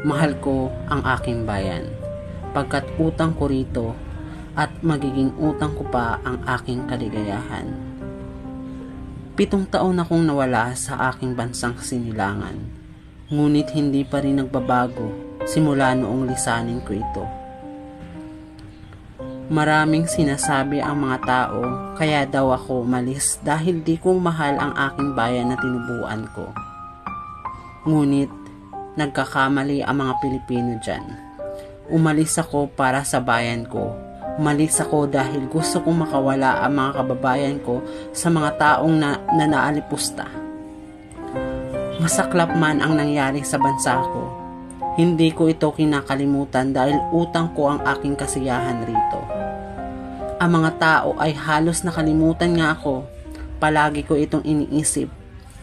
Mahal ko ang aking bayan, pagkat utang ko rito at magiging utang ko pa ang aking kaligayahan. 7 taon akong nawala sa aking bansang sinilangan, ngunit hindi pa rin nagbabago simula noong lisanin ko ito. Maraming sinasabi ang mga tao kaya daw ako umalis dahil di ko mahal ang aking bayan na tinubuan ko. Ngunit nagkakamali ang mga Pilipino dyan. Umalis ako para sa bayan ko. Umalis ako dahil gusto kong makawala ang mga kababayan ko sa mga taong naalipusta. Masaklap man ang nangyari sa bansa ko, hindi ko ito kinakalimutan dahil utang ko ang aking kasiyahan rito. Ang mga tao ay halos nakalimutan nga ako. Palagi ko itong iniisip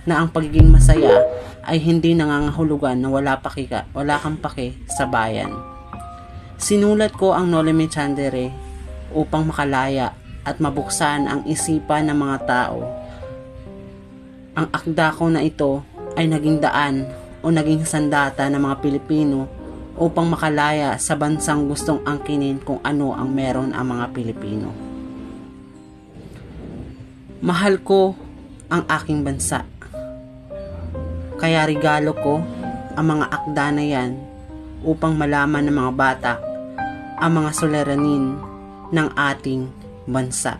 na ang pagiging masaya ay hindi nangangahulugan na wala kang pake sa bayan. Sinulat ko ang Noli Me Tangere upang makalaya at mabuksan ang isipan ng mga tao. Ang akda ko na ito ay naging daan o naging sandata ng mga Pilipino upang makalaya sa bansang gustong angkinin kung ano ang meron ang mga Pilipino. Mahal ko ang aking bansa. Kaya regalo ko ang mga akda na yan upang malaman ng mga bata ang mga suliranin ng ating bansa.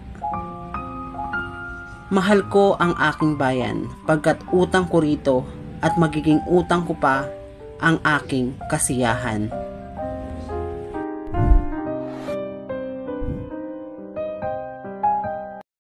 Mahal ko ang aking bayan pagkat utang ko rito at magiging utang ko pa ang aking kasiyahan.